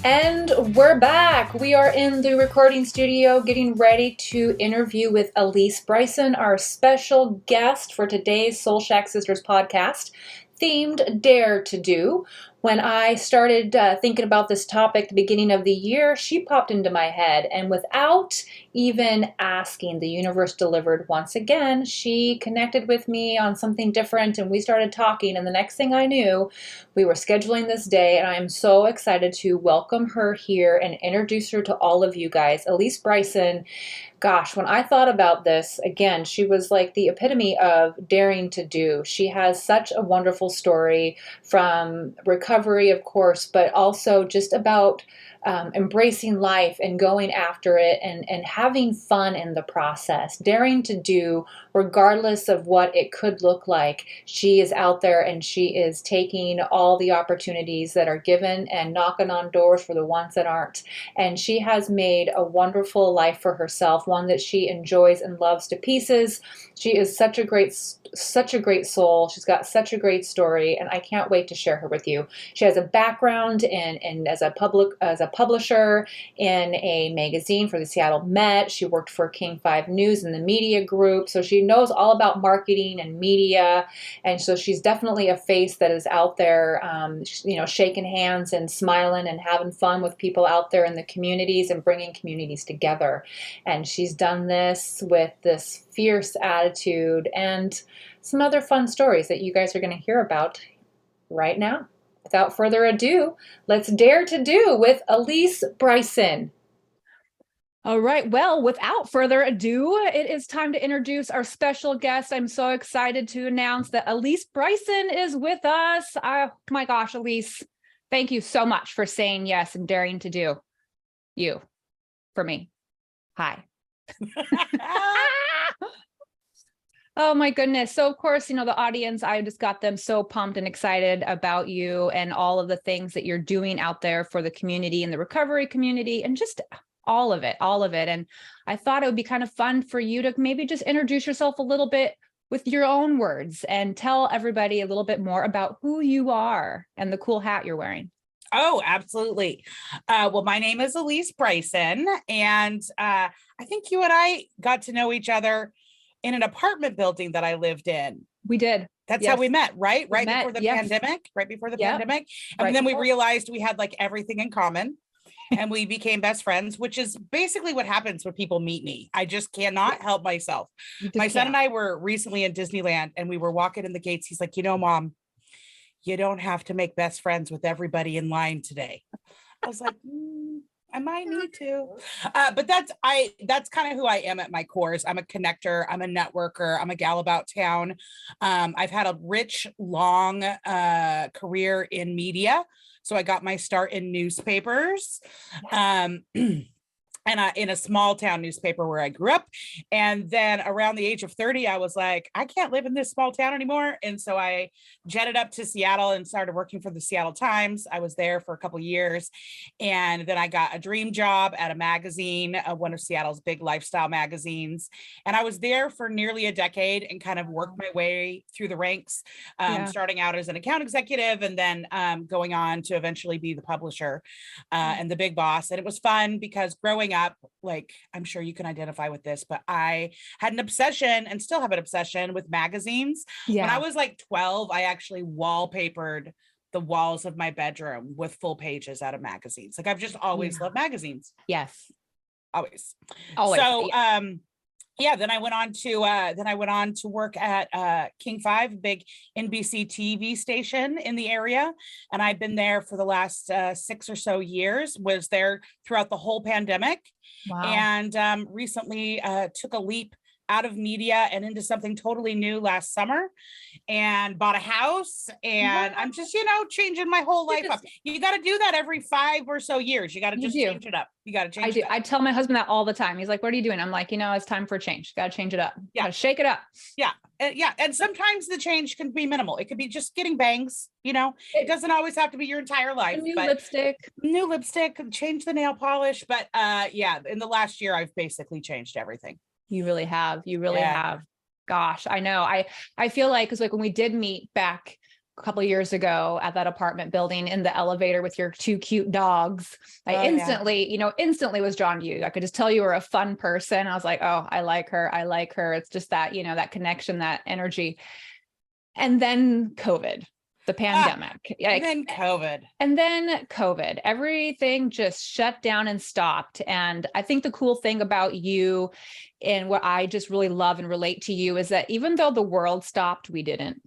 And we're back. We are in the recording studio getting ready to interview with Alysse Bryson, our special guest for today's Soul Shack Sisters podcast, themed Dare to Do. When I started thinking about this topic at the beginning of the year, she popped into my head, and without even asking, the universe delivered once again. She connected with me on something different, and we started talking, and the next thing I knew, we were scheduling this day, and I am so excited to welcome her here and introduce her to all of you guys. Alysse Bryson, gosh, when I thought about this, again, she was like the epitome of daring to do. She has such a wonderful story from recovery, of course, but also just about embracing life and going after it and having fun in the process, daring to do regardless of what it could look like. She is out there and she is taking all the opportunities that are given and knocking on doors for the ones that aren't. And she has made a wonderful life for herself, one that she enjoys and loves to pieces. She is such a great soul. She's got such a great story, and I can't wait to share her with you. She has a background in as a publisher in a magazine for the Seattle Met. She worked for King 5 News in the media group, so she knows all about marketing and media, and so she's definitely a face that is out there, shaking hands and smiling and having fun with people out there in the communities and bringing communities together. And she's done this with this fierce attitude and some other fun stories that you guys are going to hear about right now. Without further ado, let's dare to do with Alysse Bryson. All right. Well, without further ado, it is time to introduce our special guest. I'm so excited to announce that Alysse Bryson is with us. Oh my gosh, Alysse, thank you so much for saying yes and daring to do you for me. Hi. Oh my goodness. So of course, the audience, I just got them so pumped and excited about you and all of the things that you're doing out there for the community and the recovery community and just all of it. And I thought it would be kind of fun for you to maybe just introduce yourself a little bit with your own words and tell everybody a little bit more about who you are and the cool hat you're wearing. Oh, absolutely. Well, my name is Alysse Bryson, and I think you and I got to know each other in an apartment building that I lived in. We did. That's how we met, right? Right before the yes. pandemic, right before the Yep. pandemic. And Right then we before. realized we had like everything in common and we became best friends, which is basically what happens when people meet me. I just cannot help myself. My son and I were recently in Disneyland and we were walking in the gates. He's like, Mom, you don't have to make best friends with everybody in line today. I was like, I might need to, but that's kind of who I am at my core. I'm a connector. I'm a networker. I'm a gal about town. I've had a rich, long career in media. So I got my start in newspapers. And in a small town newspaper where I grew up. And then around the age of 30, I was like, I can't live in this small town anymore. And so I jetted up to Seattle and started working for the Seattle Times. I was there for a couple of years. And then I got a dream job at a magazine, one of Seattle's big lifestyle magazines. And I was there for nearly a decade and kind of worked my way through the ranks, starting out as an account executive and then going on to eventually be the publisher and the big boss. And it was fun because growing up, like I'm sure you can identify with this, but I had an obsession and still have an obsession with magazines. When I was like 12, I actually wallpapered the walls of my bedroom with full pages out of magazines. Like I've just always loved magazines. Yes. Always. Always. So then I went on to work at King 5, big NBC TV station in the area. And I've been there for the last 6 or so years, was there throughout the whole pandemic. Wow. And recently took a leap out of media and into something totally new last summer and bought a house. And I'm just, changing my whole life up. You got to do that every 5 or so years. You got to just change it up. You got to change it up. I tell my husband that all the time. He's like, what are you doing? I'm like, it's time for a change. Got to change it up. Yeah. Got to shake it up. Yeah. And sometimes the change can be minimal. It could be just getting bangs, it doesn't always have to be your entire life. New lipstick, change the nail polish. But in the last year, I've basically changed everything. You really have. Gosh, I know. I feel like, because like when we did meet back couple of years ago at that apartment building in the elevator with your two cute dogs. I instantly was drawn to you. I could just tell you were a fun person. I was like, oh, I like her. I like her. It's just that, that connection, that energy. And then COVID, the pandemic. And then COVID, everything just shut down and stopped. And I think the cool thing about you and what I just really love and relate to you is that even though the world stopped, we didn't.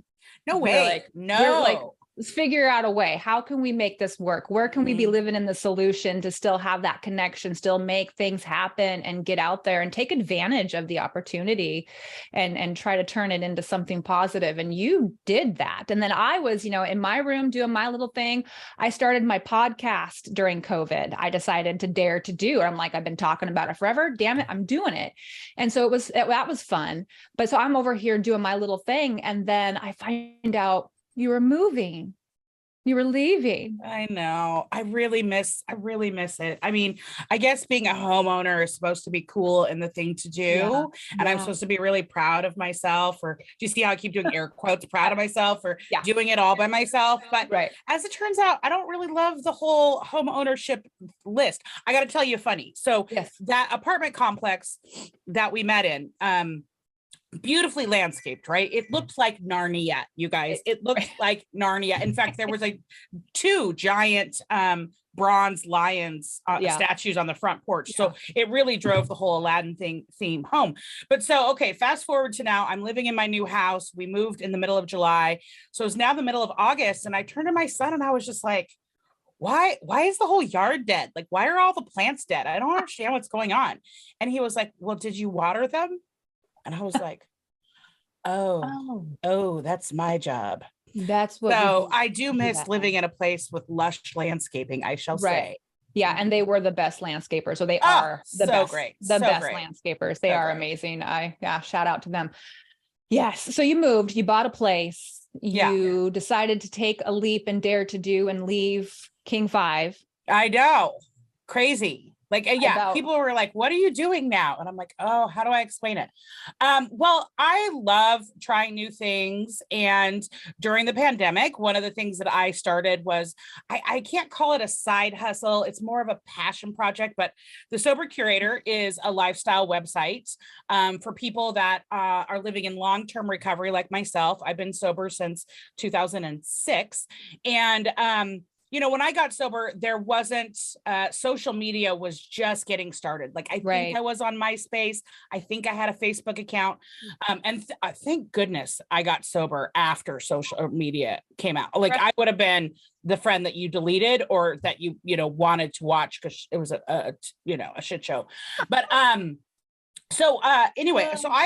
No way. We're like, let's figure out a way. How can we make this work? Where can we be living in the solution to still have that connection, still make things happen and get out there and take advantage of the opportunity and try to turn it into something positive. And you did that. And then I was, in my room doing my little thing. I started my podcast during COVID. I decided to dare to do. I'm like, I've been talking about it forever. Damn it, I'm doing it. And so that was fun. But so I'm over here doing my little thing. And then I find out you were moving. You were leaving. I know. I really miss it. I mean, I guess being a homeowner is supposed to be cool and the thing to do. Yeah. And I'm supposed to be really proud of myself. Or do you see how I keep doing air quotes, proud of myself for doing it all by myself? But as it turns out, I don't really love the whole home ownership list. I got to tell you funny. So that apartment complex that we met in, beautifully landscaped, right? It looked like Narnia, you guys. It looked like Narnia. In fact, there was two giant bronze lions statues on the front porch. So it really drove the whole Aladdin theme home. But so, okay, fast forward to now, I'm living in my new house. We moved in the middle of July. So it's now the middle of August. And I turned to my son and I was just like, why is the whole yard dead? Like, why are all the plants dead? I don't understand what's going on. And he was like, well, did you water them? And I was like, oh, that's my job. That's what. So I do miss living in a place with lush landscaping, I shall say. Yeah. And they were the best landscapers. So they are the best landscapers. They are amazing. Shout out to them. Yes. So you moved, you bought a place, you decided to take a leap and dare to do and leave King 5. I know. Crazy. Like, people were like, what are you doing now? And I'm like, oh, how do I explain it? Well, I love trying new things. And during the pandemic, one of the things that I started was, I can't call it a side hustle. It's more of a passion project, but the Sober Curator is a lifestyle website for people that are living in long-term recovery like myself. I've been sober since 2006. And when I got sober, there wasn't social media was just getting started. Like I think I was on MySpace. I think I had a Facebook account. And thank goodness I got sober after social media came out. Like I would have been the friend that you deleted or that you wanted to watch because it was a shit show. But so I've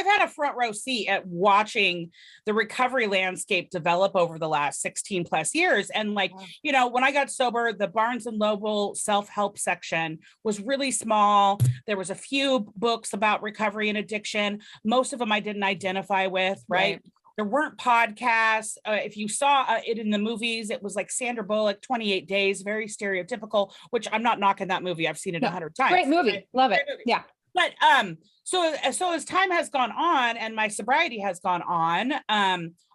had a front row seat at watching the recovery landscape develop over the last 16 plus years. And when I got sober, the Barnes and Noble self-help section was really small. There was a few books about recovery and addiction. Most of them I didn't identify with, right? There weren't podcasts. If you saw it in the movies, it was like Sandra Bullock, 28 Days, very stereotypical, which I'm not knocking that movie. I've seen it 100 times. Great movie. Right? Love it. Yeah. But so as time has gone on and my sobriety has gone on,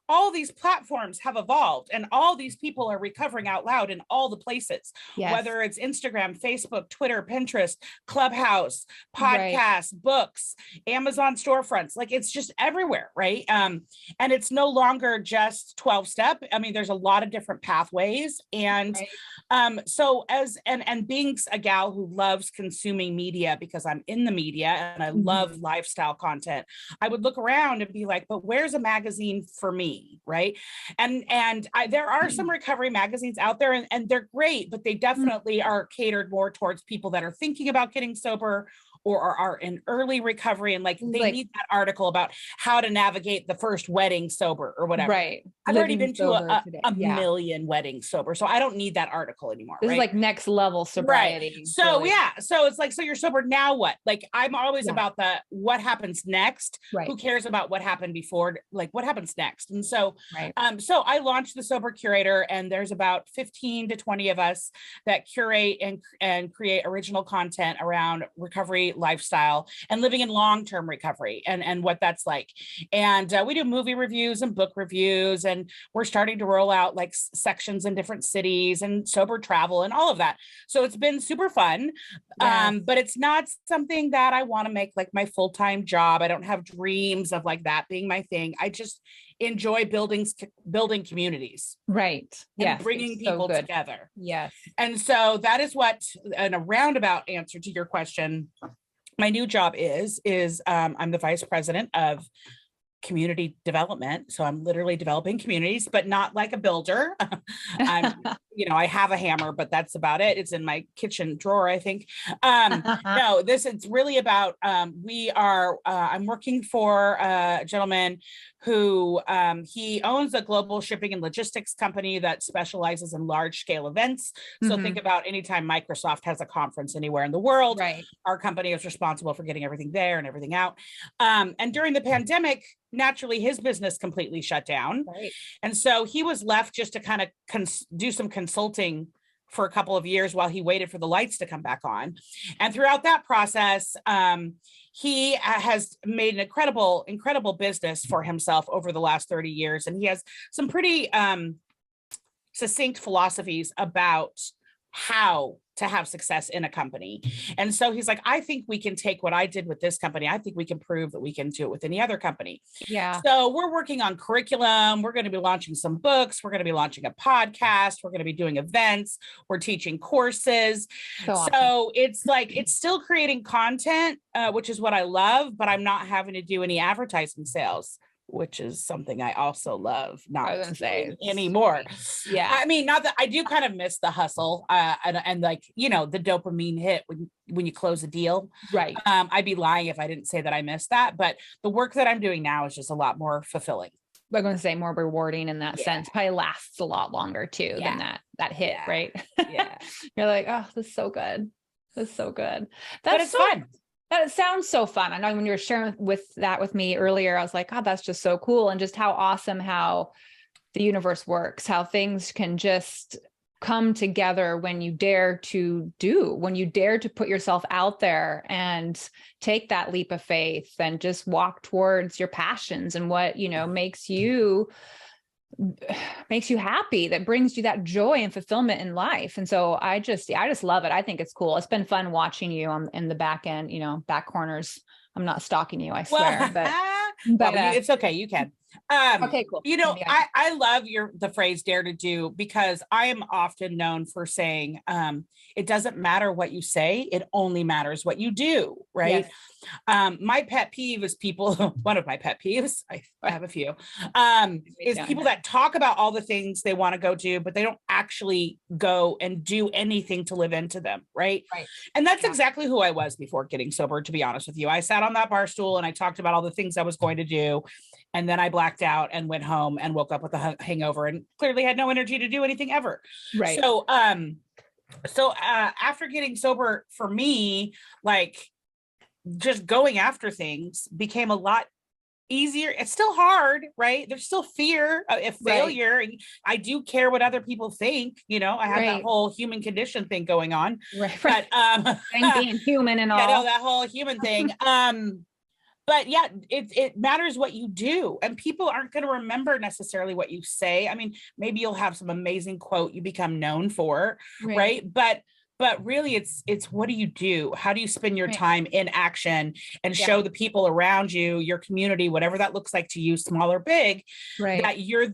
all these platforms have evolved and all these people are recovering out loud in all the places, whether it's Instagram, Facebook, Twitter, Pinterest, Clubhouse, podcasts, books, Amazon storefronts, like it's just everywhere. Right. And it's no longer just 12-step. I mean, there's a lot of different pathways. And so and being a gal who loves consuming media because I'm in the media and I love lifestyle content, I would look around and be like, but where's a magazine for me? Right. And there are some recovery magazines out there and they're great, but they definitely are catered more towards people that are thinking about getting sober or are in early recovery. And they need that article about how to navigate the first wedding sober or whatever. Right. I've already been to a million weddings sober. So I don't need that article anymore. This is like next level sobriety. Right. So so it's like, so you're sober, now what? Like I'm always about what happens next. Right. Who cares about what happened before? Like what happens next? And so, so I launched the Sober Curator and there's about 15 to 20 of us that curate and create original content around recovery, lifestyle and living in long-term recovery and what that's like. And we do movie reviews and book reviews, and we're starting to roll out like sections in different cities and sober travel and all of that. So it's been super fun. Yes. But it's not something that I want to make like my full-time job. I don't have dreams of like that being my thing. I just enjoy building communities. Right. And Yes. bringing It's so people good. together. Yes. And so that is what, in a roundabout answer to your question, my new job is I'm the vice president of community development. So I'm literally developing communities, but not like a builder. I'm, I have a hammer, but that's about it. It's in my kitchen drawer, I think. No, it's really about, I'm working for a gentleman who he owns a global shipping and logistics company that specializes in large scale events. So think about anytime Microsoft has a conference anywhere in the world, Right. our company is responsible for getting everything there and everything out. And during the pandemic, naturally his business completely shut down. Right. And so he was left just to kind of do some consulting for a couple of years while he waited for the lights to come back on. And throughout that process, he has made an incredible business for himself over the last 30 years. And he has some pretty succinct philosophies about how to have success in a company. And so he's like, I think we can take what I did with this company. I think we can prove that we can do it with any other company. Yeah. So we're working on curriculum. We're going to be launching some books. We're going to be launching a podcast. We're going to be doing events. We're teaching courses. So it's like, it's still creating content, which is what I love, but I'm not having to do any advertising sales, which is something I also love not anymore. Yeah. I mean, not that I do kind of miss the hustle and like, the dopamine hit when you close a deal. Right. I'd be lying if I didn't say that I missed that, but the work that I'm doing now is just a lot more fulfilling. I'm going to say more rewarding in that sense. Probably lasts a lot longer too than that hit, right? Yeah. You're like, oh, this is so good. This is so good. But it's fun. That sounds so fun. I know when you were sharing with me earlier, I was like, God, that's just so cool. And just how awesome how the universe works, how things can just come together when you dare to put yourself out there and take that leap of faith and just walk towards your passions and what, makes you happy, that brings you that joy and fulfillment in life. And so I just love it. I think it's cool. It's been fun watching you in the back end, back corners. I'm not stalking you, I swear, but it's okay. You can. Okay, cool. I love the phrase dare to do, because I am often known for saying, it doesn't matter what you say, it only matters what you do. Right. Yes. My pet peeve is people, one of my pet peeves, I have a few, is people that talk about all the things they want to go do, but they don't actually go and do anything to live into them. Right. And that's exactly who I was before getting sober, to be honest with you. I sat on that bar stool and I talked about all the things I was going to do. And then I blacked out and went home and woke up with a hangover and clearly had no energy to do anything ever. Right. So, after getting sober, for me, like just going after things became a lot easier. It's still hard, right? There's still fear of failure. Right. I do care what other people think. I have that whole human condition thing going on. Right. But being human and all. That whole human thing. But yeah, it matters what you do, and people aren't going to remember necessarily what you say. I mean, maybe you'll have some amazing quote you become known for, right? But really it's what do you do? How do you spend your time in action and show the people around you, your community, whatever that looks like to you, small or big, that you're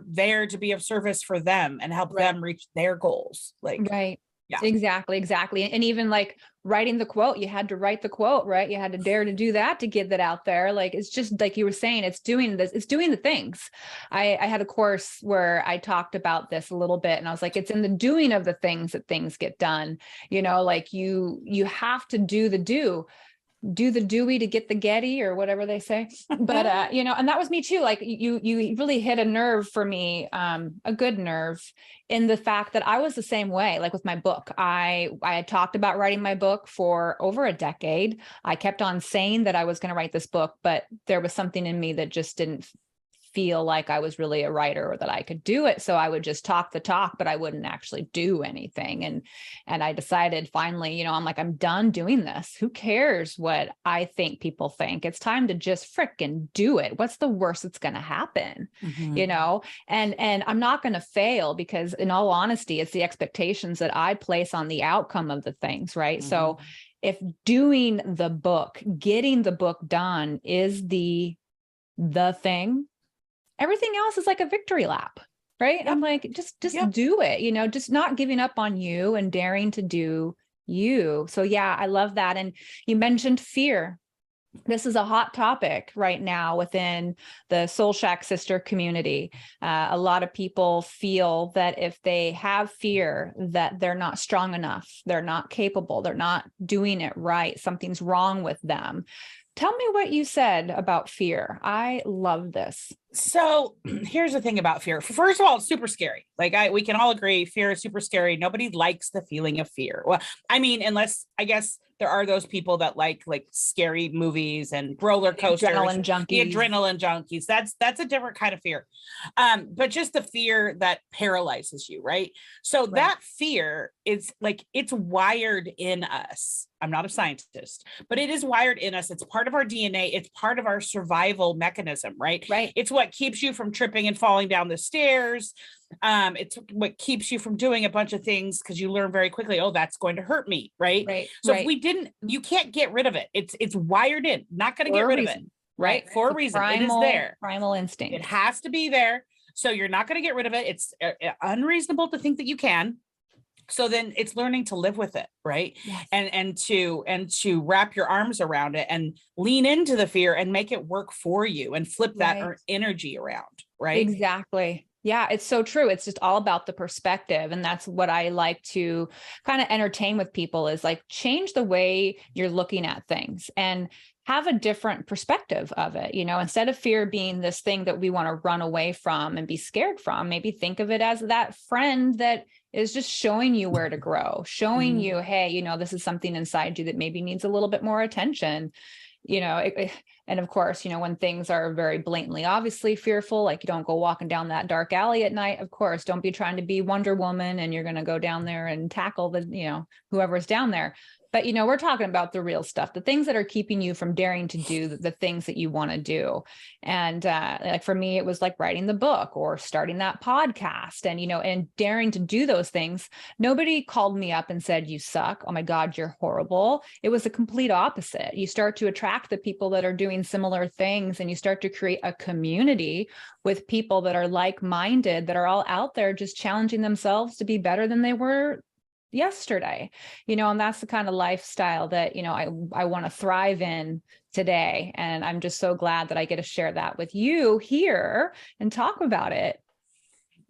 there to be of service for them and help them reach their goals. Yeah, exactly. And even like writing the quote, you had to write the quote, right? You had to dare to do that to get that out there. Like, it's just like you were saying, it's doing the things. I had a course where I talked about this a little bit, and I was like, it's in the doing of the things that things get done. Like you have to do the Dewey to get the Getty, or whatever they say. But, and that was me too. Like you really hit a nerve for me, a good nerve, in the fact that I was the same way. Like with my book, I had talked about writing my book for over a decade. I kept on saying that I was going to write this book, but there was something in me that just didn't feel like I was really a writer or that I could do it. So I would just talk the talk, but I wouldn't actually do anything. And I decided finally, you know, I'm like, I'm done doing this. Who cares what I think people think? It's time to just frickin' do it. What's the worst that's going to happen? You know, and I'm not going to fail, because in all honesty, it's the expectations that I place on the outcome of the things, right? So if doing the book, getting the book done is the thing, everything else is like a victory lap, right? I'm like, just do it, you know, just not giving up on you and daring to do you. So yeah, I love that. And you mentioned fear. This is a hot topic right now within the Soul Shack sister community. A lot of people feel that if they have fear, that they're not strong enough, they're not capable, they're not doing it right, something's wrong with them. Tell me what you said about fear. I love this. So here's the thing about fear. First of all, it's super scary. Like we can all agree, fear is super scary. Nobody likes the feeling of fear. Well, I mean, unless I guess there are those people that like scary movies and roller coasters, adrenaline junkies. The adrenaline junkies. That's a different kind of fear. But just the fear that paralyzes you, right? So that fear is like, it's wired in us. I'm not a scientist, but it is wired in us. It's part of our DNA. It's part of our survival mechanism, right? Right. It's what keeps you from tripping and falling down the stairs. It's what keeps you from doing a bunch of things, because you learn very quickly, oh, that's going to hurt me, right? So if we didn't, you can't get rid of it. It's wired in, not going to get rid of it, right? For a reason. It is there. Primal instinct. It has to be there. So you're not going to get rid of it. It's unreasonable to think that you can. So then it's learning to live with it, right? Yes. And to wrap your arms around it and lean into the fear and make it work for you and flip that energy around, right? Exactly. Yeah, it's so true. It's just all about the perspective. And that's what I like to kind of entertain with people, is like, change the way you're looking at things and have a different perspective of it. You know, instead of fear being this thing that we want to run away from and be scared from, maybe think of it as that friend that is just showing you where to grow, showing you, hey, you know, this is something inside you that maybe needs a little bit more attention. You know, and of course, you know, when things are very blatantly, obviously fearful, like you don't go walking down that dark alley at night, of course, don't be trying to be Wonder Woman and you're going to go down there and tackle the, you know, whoever's down there. But, you know, we're talking about the real stuff, the things that are keeping you from daring to do the things that you want to do. And like for me, it was like writing the book or starting that podcast and, you know, and daring to do those things. Nobody called me up and said, you suck. Oh my God, you're horrible. It was the complete opposite. You start to attract the people that are doing similar things, and you start to create a community with people that are like-minded, that are all out there just challenging themselves to be better than they were yesterday, you know, and that's the kind of lifestyle that, you know, I want to thrive in today. And I'm just so glad that I get to share that with you here and talk about it.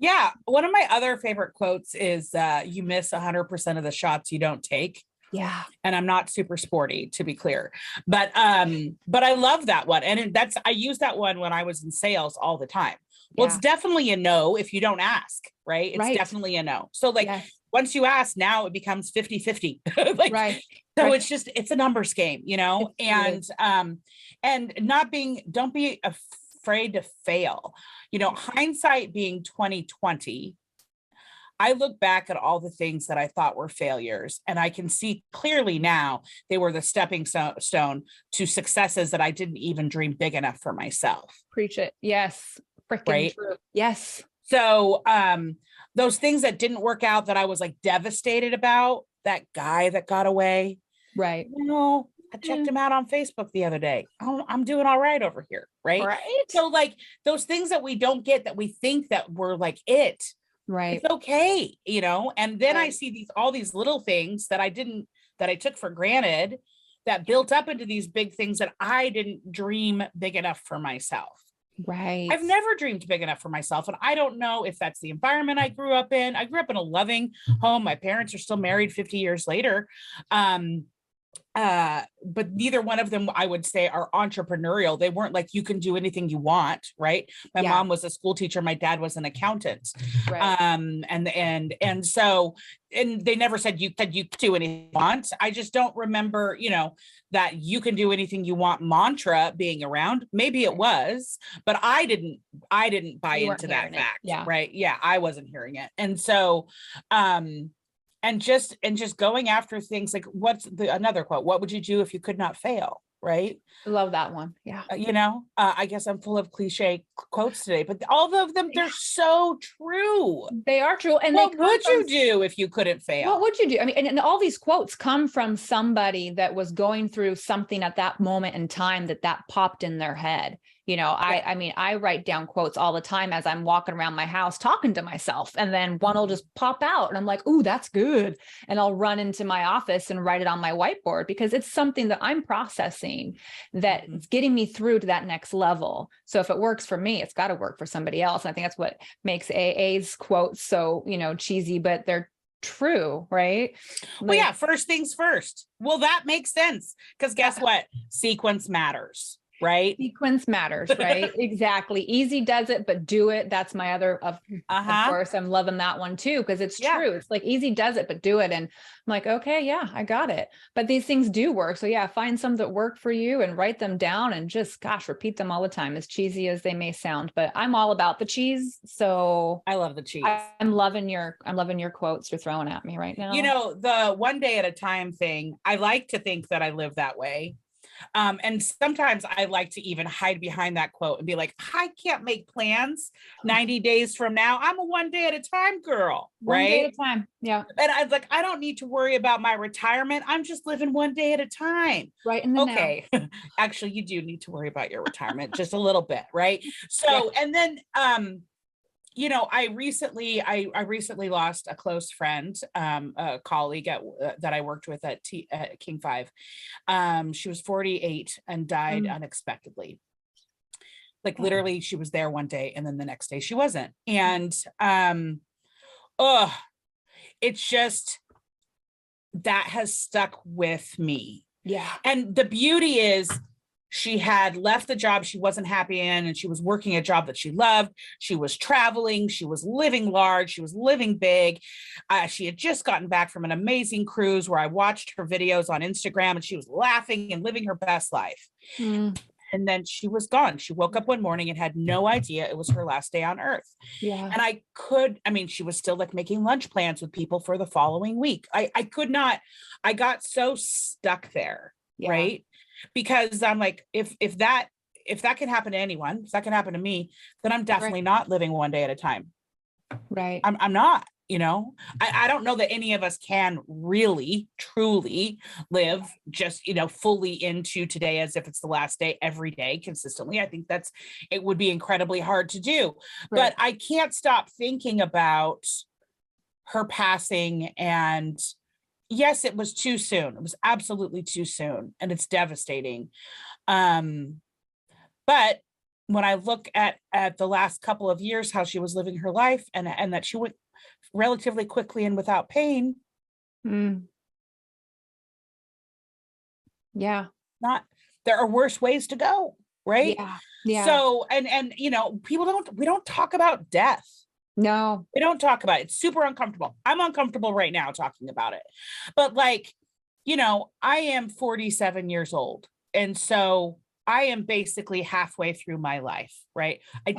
Yeah. One of my other favorite quotes is, you miss 100% of the shots you don't take. Yeah. And I'm not super sporty, to be clear, but I love that one. And I use that one when I was in sales all the time. Well, it's definitely a no if you don't ask, right? It's definitely a no. So like, once you ask, now it becomes 50-50. Like, so it's just, it's a numbers game, you know, and don't be afraid to fail, you know, hindsight being 2020. I look back at all the things that I thought were failures, and I can see clearly now they were the stepping stone to successes that I didn't even dream big enough for myself. Preach it. Yes. Freaking true. Yes. So, those things that didn't work out that I was like devastated about, that guy that got away. Right. You know, I checked him out on Facebook the other day. Oh, I'm doing all right over here. Right. So like those things that we don't get, that we think that we're like it. Right. It's okay. You know, and then I see all these little things that I took for granted, that built up into these big things that I didn't dream big enough for myself. Right. I've never dreamed big enough for myself. And I don't know if that's the environment I grew up in. I grew up in a loving home. My parents are still married 50 years later. but neither one of them, I would say, are entrepreneurial. They weren't like, you can do anything you want, right? My mom was a school teacher, my dad was an accountant. Right. And so, and they never said you do anything you want. I just don't remember, that you can do anything you want mantra being around. Maybe it was, but I didn't buy into that fact. Yeah. Right. Yeah. I wasn't hearing it. And so, and just going after things like, what's another quote? What would you do if you could not fail? Right. I love that one. Yeah. I guess I'm full of cliche quotes today, but all of them, they're so true. They are true. And what would you do if you couldn't fail? What would you do? I mean, and all these quotes come from somebody that was going through something at that moment in time that popped in their head. I mean, I write down quotes all the time as I'm walking around my house talking to myself, and then one will just pop out and I'm like, ooh, that's good. And I'll run into my office and write it on my whiteboard because it's something that I'm processing that's getting me through to that next level. So if it works for me, it's got to work for somebody else. And I think that's what makes AA's quotes so, cheesy, but they're true, right? Well, yeah, first things first. Well, that makes sense because guess what? Sequence matters. Right? Sequence matters, right? Exactly. Easy does it, but do it. That's my other, of course, I'm loving that one too, because it's true. It's like easy does it, but do it. And I'm like, okay, yeah, I got it. But these things do work. So yeah, find some that work for you and write them down and just, repeat them all the time, as cheesy as they may sound. But I'm all about the cheese. So I love the cheese. I'm loving your quotes you're throwing at me right now. The one day at a time thing, I like to think that I live that way. And sometimes I like to even hide behind that quote and be like, I can't make plans 90 days from now. I'm a one day at a time girl, right? One day at a time. Yeah. And I was like, I don't need to worry about my retirement. I'm just living one day at a time. Right in the okay. Actually, you do need to worry about your retirement just a little bit, right? So, and then, I recently lost a close friend, a colleague that I worked with at King 5. She was 48 and died unexpectedly. Like literally, she was there one day and then the next day she wasn't. And it's just that has stuck with me. Yeah. And the beauty is, she had left the job she wasn't happy in, and she was working a job that she loved. She was traveling. She was living large. She was living big. She had just gotten back from an amazing cruise where I watched her videos on Instagram, and she was laughing and living her best life. And then she was gone. She woke up one morning and had no idea it was her last day on earth. Yeah. And she was still like making lunch plans with people for the following week. I got so stuck there. Yeah. Right. Because I'm like, if that can happen to anyone, if that can happen to me, then I'm definitely not living one day at a time. Right. I'm not, I don't know that any of us can really, truly live just, fully into today as if it's the last day every day consistently. I think it would be incredibly hard to do, but I can't stop thinking about her passing. And yes, it was too soon. It was absolutely too soon, and it's devastating. But when I look at the last couple of years, how she was living her life and that she went relatively quickly and without pain. Yeah. There are worse ways to go, right? Yeah. Yeah. So, and we don't talk about death. No, we don't talk about it. It's super uncomfortable. I'm uncomfortable right now talking about it. But I am 47 years old. And so I am basically halfway through my life, right? I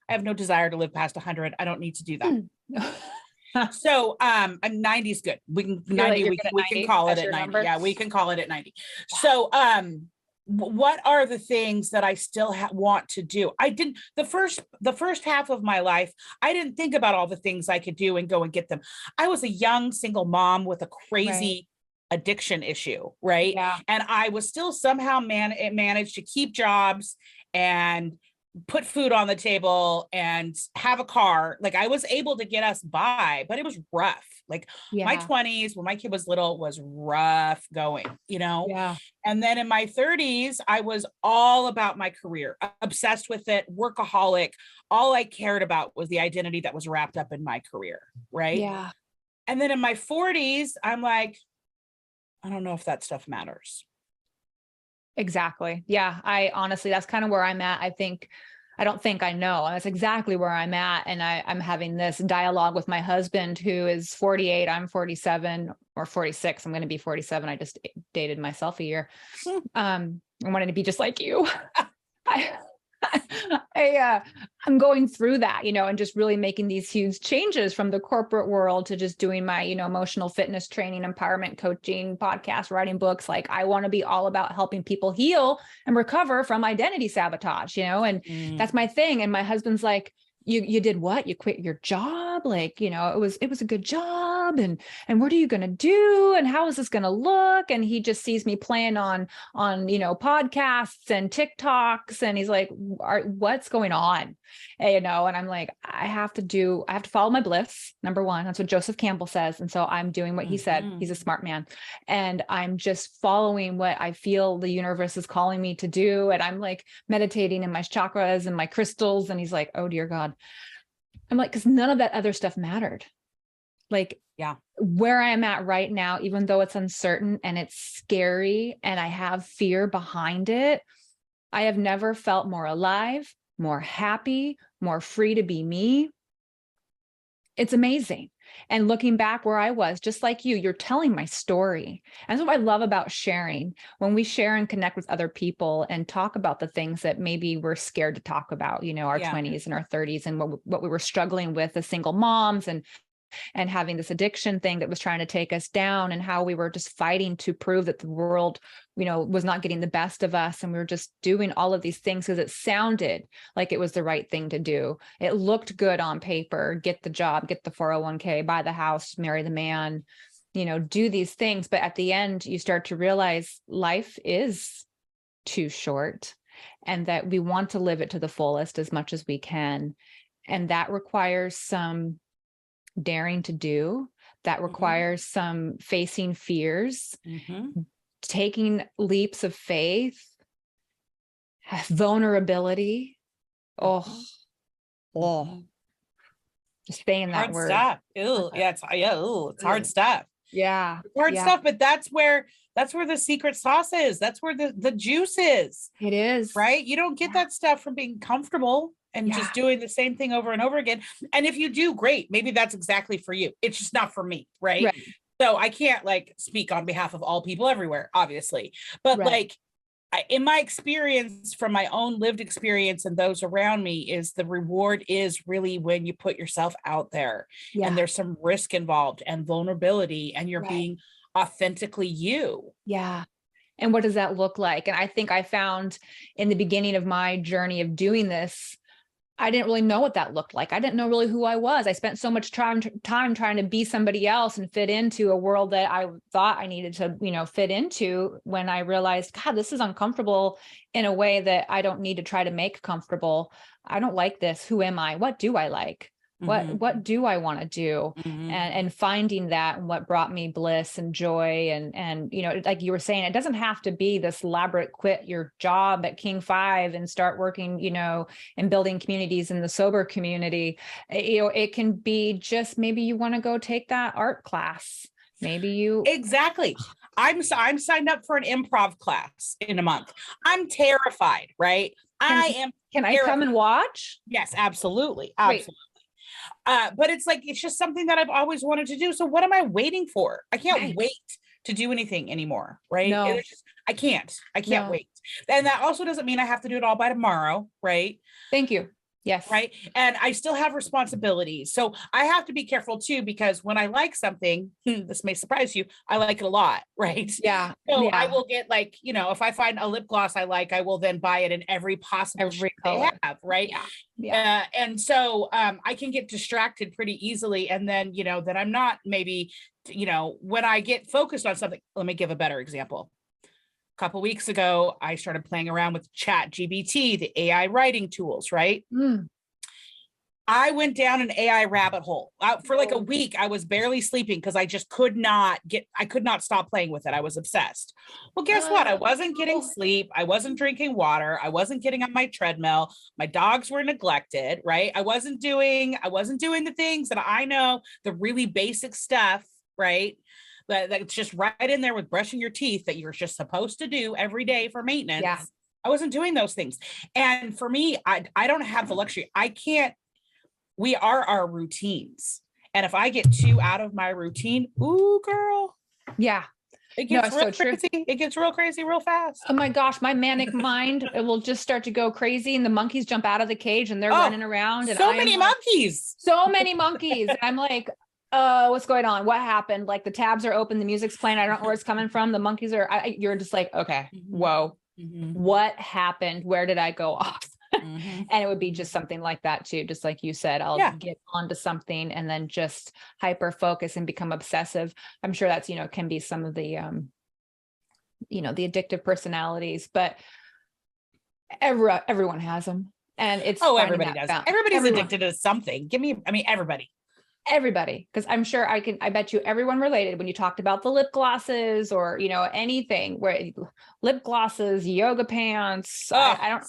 have no desire to live past 100. I don't need to do that. So I'm 90 is good. We can 90, we can call it at 90. Number? Yeah, we can call it at 90. So what are the things that I still want to do? I didn't, the first half of my life, I didn't think about all the things I could do and go and get them. I was a young single mom with a crazy addiction issue, right? Yeah. And I was still somehow managed to keep jobs and put food on the table and have a car. Like I was able to get us by, but it was rough. Like my 20s when my kid was little was rough going, Yeah. And then in my 30s, I was all about my career, obsessed with it, workaholic. All I cared about was the identity that was wrapped up in my career. Right. Yeah. And then in my 40s, I'm like, I don't know if that stuff matters. Exactly. Yeah. I honestly, that's kind of where I'm at. I don't think I know. That's exactly where I'm at. And I'm having this dialogue with my husband, who is 48. I'm 47 or 46. I'm going to be 47. I just dated myself a year. I wanted to be just like you. I, I'm going through that, and just really making these huge changes from the corporate world to just doing my, emotional fitness training, empowerment coaching, podcast, writing books. Like, I want to be all about helping people heal and recover from identity sabotage, and that's my thing. And my husband's like, you did what? You quit your job? Like, it was a good job. And what are you going to do? And how is this going to look? And he just sees me playing on, podcasts and TikToks. And he's like, what's going on? And I'm like, I have to follow my bliss. Number one, that's what Joseph Campbell says. And so I'm doing what he said. He's a smart man. And I'm just following what I feel the universe is calling me to do. And I'm like meditating in my chakras and my crystals. And he's like, oh dear God. I'm like, because none of that other stuff mattered. Like, yeah, where I am at right now, even though it's uncertain and it's scary and I have fear behind it, I have never felt more alive, more happy, more free to be me. It's amazing. And looking back where I was, just like you're telling my story. And that's what I love about sharing. When we share and connect with other people and talk about the things that maybe we're scared to talk about, our 20s and our 30s, and what we were struggling with as single moms, and having this addiction thing that was trying to take us down, and how we were just fighting to prove that the world, was not getting the best of us. And we were just doing all of these things because it sounded like it was the right thing to do. It looked good on paper: get the job, get the 401k, buy the house, marry the man, do these things. But at the end, you start to realize life is too short, and that we want to live it to the fullest as much as we can. And that requires some daring to do. That requires some facing fears, taking leaps of faith, vulnerability. Just saying that hard word. Stuff. Ew. Yeah, it's hard stuff. Yeah. Hard stuff, but that's where the secret sauce is. That's where the juice is. It is. Right? You don't get that stuff from being comfortable and just doing the same thing over and over again. And if you do, great. Maybe that's exactly for you. It's just not for me, right? So I can't speak on behalf of all people everywhere, obviously. But in my experience, from my own lived experience and those around me, is the reward is really when you put yourself out there, and there's some risk involved and vulnerability, and you're being authentically you. Yeah. And what does that look like? And I think I found in the beginning of my journey of doing this, I didn't really know what that looked like. I didn't know really who I was. I spent so much time trying to be somebody else and fit into a world that I thought I needed to, fit into, when I realized, God, this is uncomfortable in a way that I don't need to try to make comfortable. I don't like this. Who am I? What do I like? What do I want to do? And finding that, and what brought me bliss and joy. And, like you were saying, it doesn't have to be this elaborate quit your job at King 5 and start working, and building communities in the sober community. It can be just, maybe you want to go take that art class. Maybe you. Exactly. I'm signed up for an improv class in a month. I'm terrified, right? Can I come and watch? Yes, absolutely. Absolutely. But it's just something that I've always wanted to do. So what am I waiting for? I can't wait to do anything anymore. Right. No. I can't wait. And that also doesn't mean I have to do it all by tomorrow. Right. Thank you. Yes. Right. And I still have responsibilities. So I have to be careful too, because when I like something, this may surprise you, I like it a lot. Right. Yeah. So I will get if I find a lip gloss I like, I will then buy it in every possible shape they have. Right. Yeah. And so I can get distracted pretty easily. And then, that I'm not maybe, when I get focused on something. Let me give a better example. Couple weeks ago, I started playing around with ChatGPT, the AI writing tools, right? I went down an AI rabbit hole. For a week, I was barely sleeping because I just could not stop playing with it. I was obsessed. Well, guess what? I wasn't getting sleep. I wasn't drinking water. I wasn't getting on my treadmill. My dogs were neglected, right? I wasn't doing the things that I know, the really basic stuff, right? that's just right in there with brushing your teeth that you're just supposed to do every day for maintenance. Yeah. I wasn't doing those things. And for me, I don't have the luxury. We are our routines. And if I get too out of my routine, ooh, girl. Yeah. It gets real so crazy. It gets real crazy real fast. Oh my gosh, my manic mind, it will just start to go crazy and the monkeys jump out of the cage and they're running around. And so many monkeys. So many monkeys. And I'm like, what's going on? What happened? Like the tabs are open, the music's playing. I don't know where it's coming from. The monkeys are, you're just like, okay, whoa, what happened? Where did I go off? And it would be just something like that too. Just like you said, I'll get onto something and then just hyper focus and become obsessive. I'm sure that's, can be some of the, the addictive personalities, but everyone has them. And it's everybody does. Everybody's addicted to something. Everybody. Because I'm sure I bet you everyone related when you talked about the lip glosses or, anything where lip glosses, yoga pants. I don't.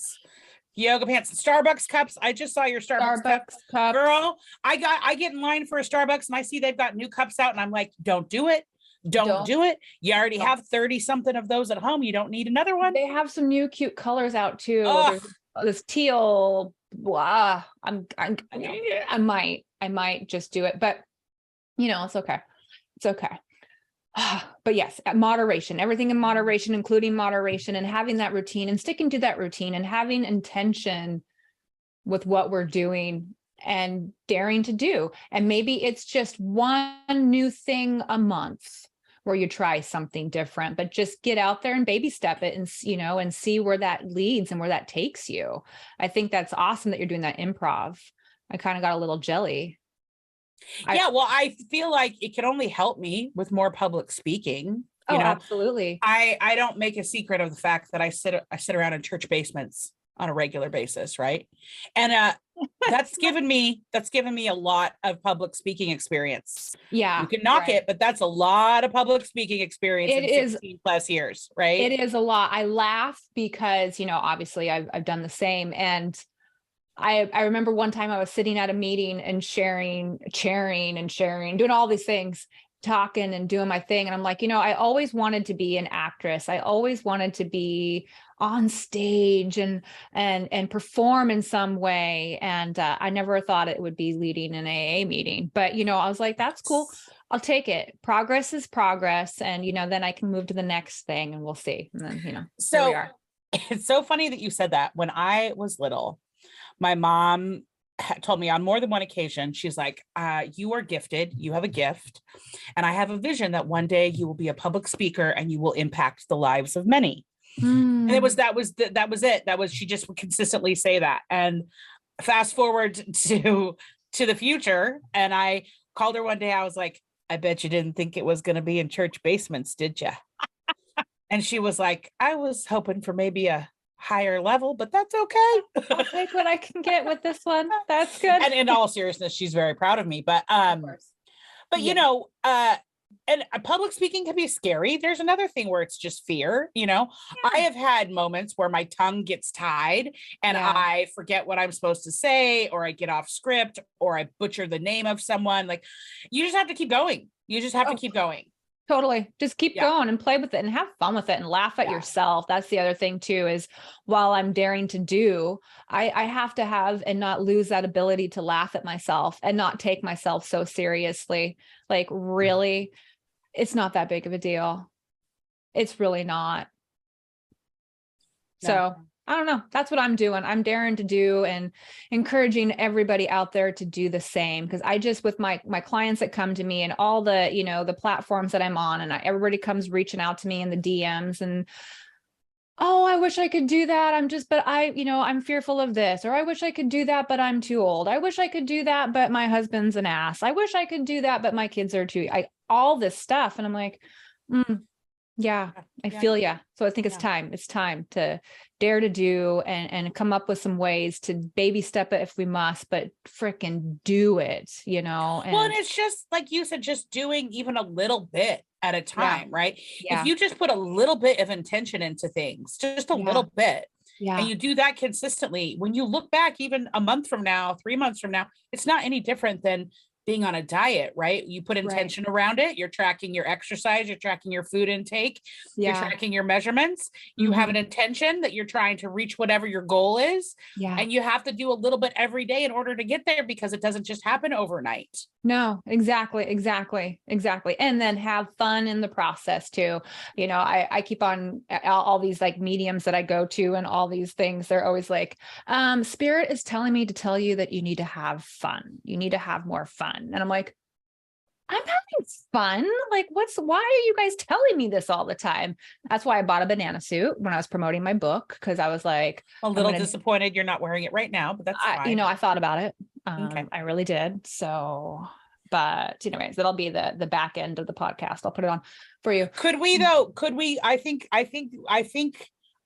Yoga pants, Starbucks cups. I just saw your Starbucks cup. Girl, I get in line for a Starbucks and I see they've got new cups out and I'm like, don't do it. Don't do it. You already have 30 something of those at home. You don't need another one. They have some new cute colors out too. There's this teal. Blah. I might just do it, but it's okay. It's okay. But yes, moderation, everything in moderation, including moderation and having that routine and sticking to that routine and having intention with what we're doing and daring to do. And maybe it's just one new thing a month where you try something different, but just get out there and baby step it and, and see where that leads and where that takes you. I think that's awesome that you're doing that improv. I kind of got a little jelly. I feel like it can only help me with more public speaking. Absolutely. I don't make a secret of the fact that I sit around in church basements on a regular basis, right? And that's given me a lot of public speaking experience. Yeah. You can knock it, but that's a lot of public speaking experience in 16 plus years, right? It is a lot. I laugh because, obviously I've done the same. And I remember one time I was sitting at a meeting and sharing, doing all these things, talking and doing my thing. And I'm like, I always wanted to be an actress. I always wanted to be on stage and perform in some way. And I never thought it would be leading an AA meeting, but, I was like, that's cool. I'll take it. Progress is progress. And, then I can move to the next thing and we'll see. And then, so here we are. It's so funny that you said that. When I was little, my mom told me on more than one occasion, she's like, you are gifted, you have a gift. And I have a vision that one day you will be a public speaker and you will impact the lives of many. And she just would consistently say that. And fast forward to the future. And I called her one day. I was like, I bet you didn't think it was going to be in church basements, did you? And she was like, I was hoping for maybe a higher level, but that's okay. I'll take what I can get with this one. That's good. And in all seriousness, she's very proud of me. But and public speaking can be scary. There's another thing where it's just fear. I have had moments where my tongue gets tied and I forget what I'm supposed to say, or I get off script, or I butcher the name of someone. Like, you just have to keep going. To keep going. Totally. Just keep going and play with it and have fun with it and laugh at yourself. That's the other thing too, is while I'm daring to do, I have to have and not lose that ability to laugh at myself and not take myself so seriously. Like, really, it's not that big of a deal. It's really not. No. So I don't know. That's what I'm doing. I'm daring to do and encouraging everybody out there to do the same. Because I just, with my clients that come to me and all the, the platforms that I'm on, and everybody comes reaching out to me in the DMs and, oh, I wish I could do that. But I'm fearful of this, or I wish I could do that, but I'm too old. I wish I could do that, but my husband's an ass. I wish I could do that, but my kids are too, all this stuff. And I'm like, yeah, I feel ya. So I think it's time. It's time to dare to do and come up with some ways to baby step it if we must, but frickin' do it, And it's just like you said, just doing even a little bit at a time, right? If you just put a little bit of intention into things, just a little bit, and you do that consistently, when you look back even a month from now, 3 months from now, it's not any different than being on a diet, right? You put intention around it. You're tracking your exercise, you're tracking your food intake, you're tracking your measurements. You have an intention that you're trying to reach whatever your goal is. And you have to do a little bit every day in order to get there, because it doesn't just happen overnight. No, exactly. And then have fun in the process too. You know, I keep on all these like mediums that I go to and all these things. They're always like, spirit is telling me to tell you that you need to have fun. You need to have more fun. And I'm like, I'm having fun. Like, why are you guys telling me this all the time? That's why I bought a banana suit when I was promoting my book. Cause I was like, a little disappointed you're not wearing it right now, but that's fine. You know, I thought about it. Okay. I really did. So, but anyways, that'll be the back end of the podcast. I'll put it on for you. Could we though?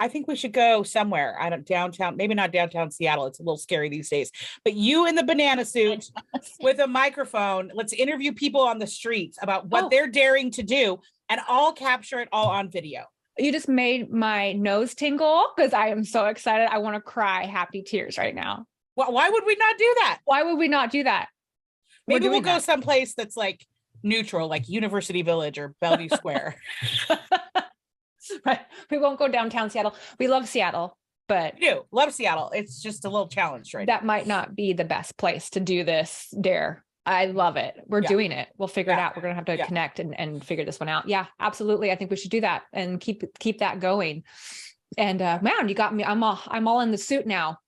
I think we should go somewhere. I don't downtown, maybe not downtown Seattle. It's a little scary these days, but you in the banana suit with a microphone, let's interview people on the streets about what they're daring to do, and I'll capture it all on video. You just made my nose tingle because I am so excited. I want to cry happy tears right now. Well, why would we not do that? Why would we not do that? Maybe we'll go someplace that's like neutral, like University Village or Bellevue Square. Right. We won't go downtown Seattle. We love Seattle, but we do love Seattle. It's just a little challenge right now. That might not be the best place to do this dare. I love it. We're doing it. We'll figure it out. We're going to have to connect and figure this one out. Yeah, absolutely. I think we should do that and keep that going. And man, you got me. I'm all in the suit now.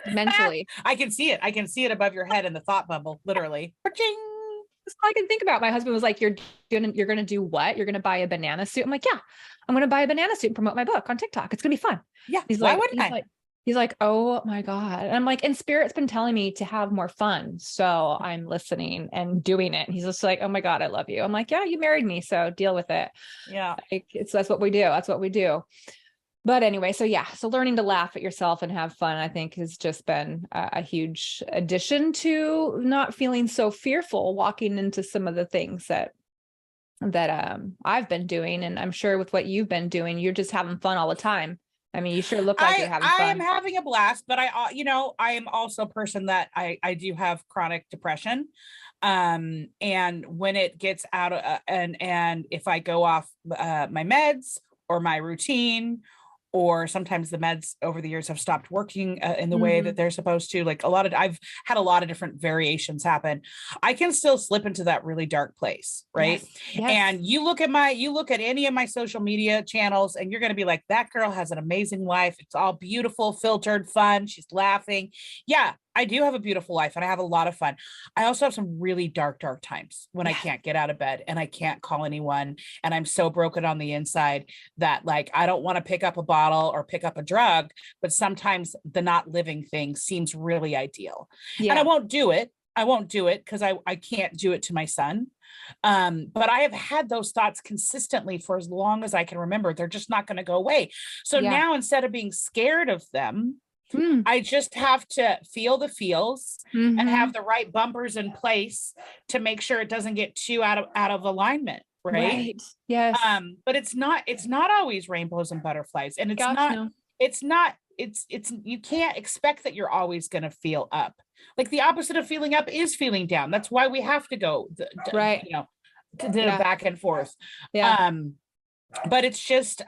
Mentally. I can see it. I can see it above your head in the thought bubble, literally. That's all I can think about. My husband was like, you're going to do what? You're going to buy a banana suit? I'm like, yeah, I'm going to buy a banana suit and promote my book on TikTok. It's going to be fun. Yeah. Why wouldn't I? He's like, oh my God. And I'm like, and Spirit's been telling me to have more fun. So I'm listening and doing it. And he's just like, oh my God, I love you. I'm like, yeah, you married me. So deal with it. Yeah. That's what we do. That's what we do. But anyway, so learning to laugh at yourself and have fun, I think, has just been a huge addition to not feeling so fearful walking into some of the things that I've been doing. And I'm sure with what you've been doing, you're just having fun all the time. I mean, you sure look like you're having fun. I am having a blast, but I am also a person that I do have chronic depression. And when it gets out and if I go off my meds or my routine, or sometimes the meds over the years have stopped working in the way that they're supposed to, like I've had a lot of different variations happen. I can still slip into that really dark place. Right. Yes. And you look at any of my social media channels and you're going to be like, that girl has an amazing life. It's all beautiful, filtered, fun. She's laughing. Yeah. I do have a beautiful life and I have a lot of fun. I also have some really dark times when I can't get out of bed and I can't call anyone. And I'm so broken on the inside that like, I don't want to pick up a bottle or pick up a drug, but sometimes the not living thing seems really ideal. Yeah. And I won't do it because I can't do it to my son. But I have had those thoughts consistently for as long as I can remember. They're just not going to go away. So now instead of being scared of them, I just have to feel the feels and have the right bumpers in place to make sure it doesn't get too out of alignment. Right. Yes. But it's not always rainbows and butterflies. And it's you can't expect that you're always going to feel up. Like the opposite of feeling up is feeling down. That's why we have to go back and forth. Yeah. But it's just,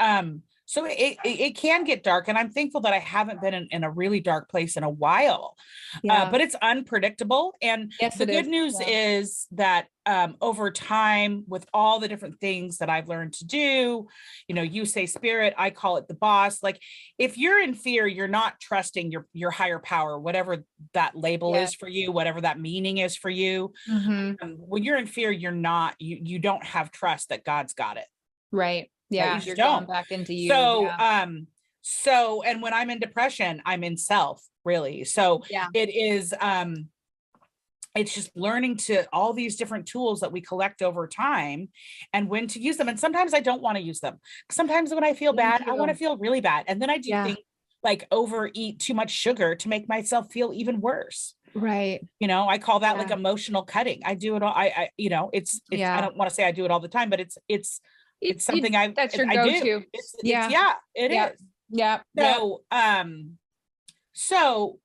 so it can get dark, and I'm thankful that I haven't been in a really dark place in a while, but it's unpredictable. And the good news is that over time, with all the different things that I've learned to do, you say spirit, I call it the boss. Like if you're in fear, you're not trusting your higher power, whatever that label is for you, whatever that meaning is for you. When you're in fear, you don't have trust that God's got it. Right. Yeah, you're going back into you. So, and when I'm in depression, I'm in self, really. So it is, it's just learning to all these different tools that we collect over time and when to use them. And sometimes I don't want to use them. Sometimes when I feel bad, I want to feel really bad. And then I do things like overeat too much sugar to make myself feel even worse. Right. I call that like emotional cutting. I do it all. I I don't want to say I do it all the time, but it's something that's your go-to. It is. Yeah. So,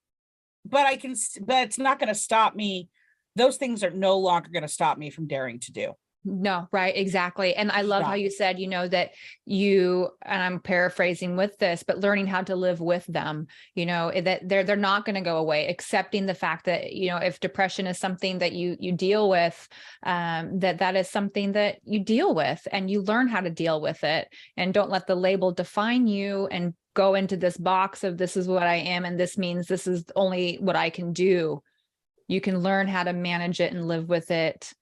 but it's not going to stop me those things are no longer going to stop me from daring to do. No, right. Exactly. And I love how you said, that and I'm paraphrasing with this, but learning how to live with them, that they're not going to go away, accepting the fact that, if depression is something that you deal with, that is something that you deal with and you learn how to deal with it, and don't let the label define you and go into this box of this is what I am. And this means this is only what I can do. You can learn how to manage it and live with it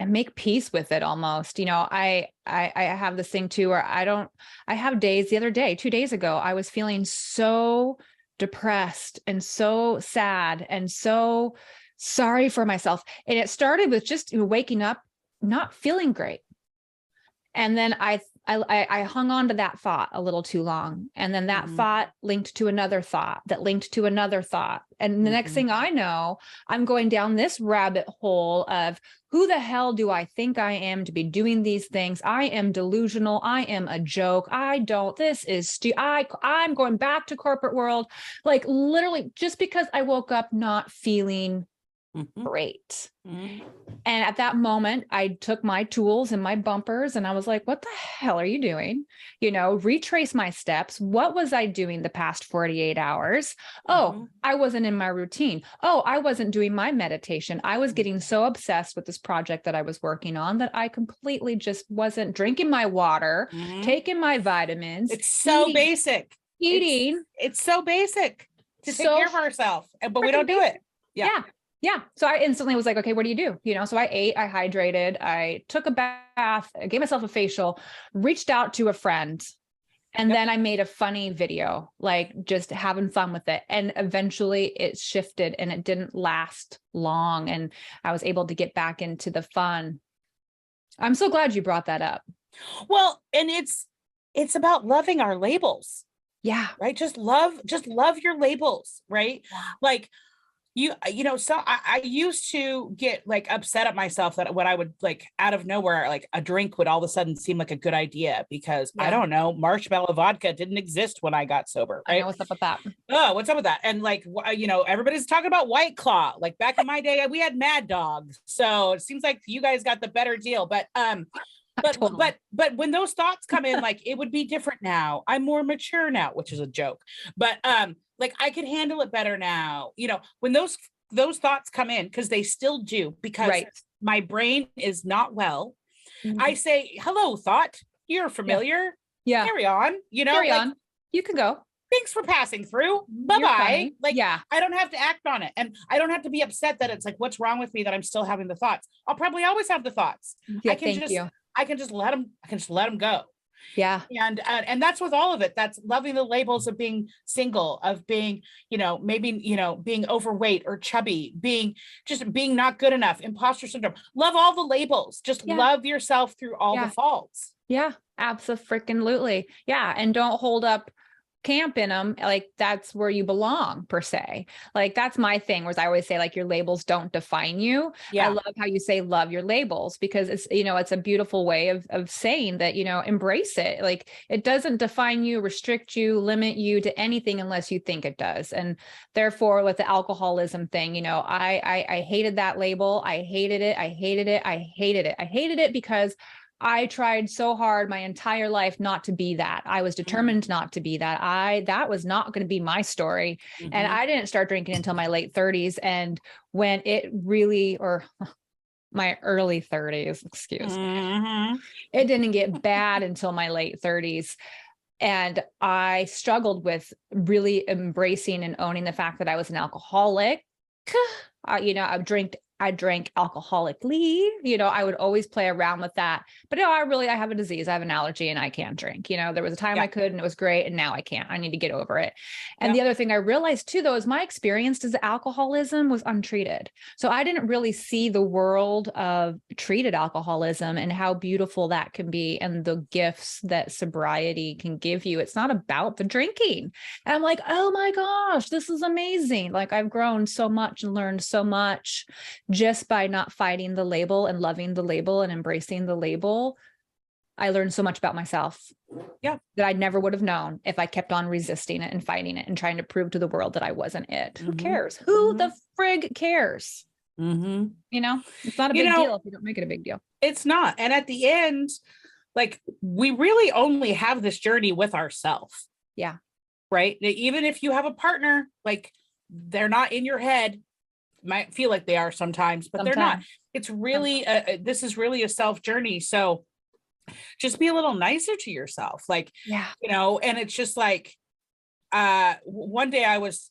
and make peace with it almost. I have this thing too, where I have days. The other day, 2 days ago, I was feeling so depressed and so sad and so sorry for myself. And it started with just waking up, not feeling great. And then I hung on to that thought a little too long. And then that thought linked to another thought that linked to another thought. And the next thing I know, I'm going down this rabbit hole of who the hell do I think I am to be doing these things? I am delusional. I am a joke. This is I'm going back to corporate world. Like literally just because I woke up not feeling great. And at that moment, I took my tools and my bumpers and I was like, what the hell are you doing? Retrace my steps. What was I doing the past 48 hours? Oh, I wasn't in my routine. Oh, I wasn't doing my meditation. I was getting so obsessed with this project that I was working on that I completely just wasn't drinking my water, taking my vitamins. It's so basic. Eating. It's so basic to take care of ourselves, but we don't do it. Yeah. So I instantly was like, okay, what do you do? So I ate, I hydrated, I took a bath, I gave myself a facial, reached out to a friend, and then I made a funny video, like just having fun with it. And eventually it shifted and it didn't last long. And I was able to get back into the fun. I'm so glad you brought that up. Well, and it's about loving our labels. Yeah. Right. Just love your labels. Right. Like, so I used to get like upset at myself that when I would like out of nowhere, like a drink would all of a sudden seem like a good idea because I don't know, marshmallow vodka didn't exist when I got sober. Right? I know what's up with that. Oh, what's up with that? And like, everybody's talking about White Claw. Like back in my day, we had Mad Dog. So it seems like you guys got the better deal. But totally. but when those thoughts come in, like it would be different now. I'm more mature now, which is a joke. But like I can handle it better now. When those thoughts come in, because they still do, because my brain is not well. I say, hello, thought. You're familiar. Yeah. Carry on. Carry on. You can go. Thanks for passing through. Bye-bye. Like, I don't have to act on it. And I don't have to be upset that it's like, what's wrong with me that I'm still having the thoughts? I'll probably always have the thoughts. Yeah, I can just let them go. Yeah. And that's with all of it. That's loving the labels of being single, of being, maybe, being overweight or chubby, being not good enough, imposter syndrome. Love all the labels. Just love yourself through all the faults. Yeah, absolutely. Yeah. And don't hold up camp in them. Like that's where you belong per se. Like that's my thing, whereas I always say like your labels don't define you. I love how you say love your labels, because it's, it's a beautiful way of saying that, embrace it. Like it doesn't define you, restrict you, limit you to anything unless you think it does. And therefore with the alcoholism thing, I hated that label. I hated it because I tried so hard my entire life not to be that. I was determined not to be that. That was not going to be my story. And I didn't start drinking until my late 30s. And when it really, or my early 30s, excuse me, it didn't get bad until my late 30s. And I struggled with really embracing and owning the fact that I was an alcoholic. I drank alcoholically, I would always play around with that, but I have a disease. I have an allergy and I can't drink. There was a time I could, and it was great. And now I can't. I need to get over it. And the other thing I realized too, though, is my experience as alcoholism was untreated. So I didn't really see the world of treated alcoholism and how beautiful that can be and the gifts that sobriety can give you. It's not about the drinking. And I'm like, oh my gosh, this is amazing. Like I've grown so much and learned so much just by not fighting the label and loving the label and embracing the label. I learned so much about myself that I never would have known if I kept on resisting it and fighting it and trying to prove to the world that I wasn't it. Who cares? Who the frig cares? You know, it's not a big deal if you don't make it a big deal. It's not. And at the end, like, we really only have this journey with ourselves. Yeah. Right. Even if you have a partner, like, they're not in your head. Might feel like they are sometimes, but they're not. It's really, this is really a self journey. So just be a little nicer to yourself. Like, yeah, you know, and it's just like, one day I was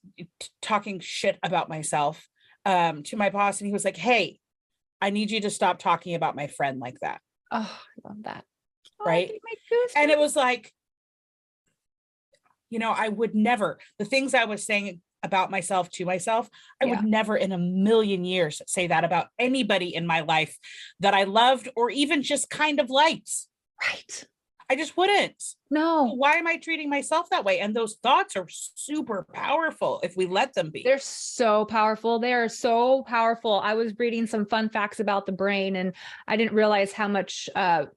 talking shit about myself to my boss, and he was like, hey, I need you to stop talking about my friend like that. Oh, I love that. Right. And it was like, you know, I would never, the things I was saying about myself to myself, I would never in a million years say that about anybody in my life that I loved or even just kind of liked. Right. I just wouldn't. No. Why am I treating myself that way? And those thoughts are super powerful if we let them be. They're so powerful. They are so powerful. I was reading some fun facts about the brain, and I didn't realize how much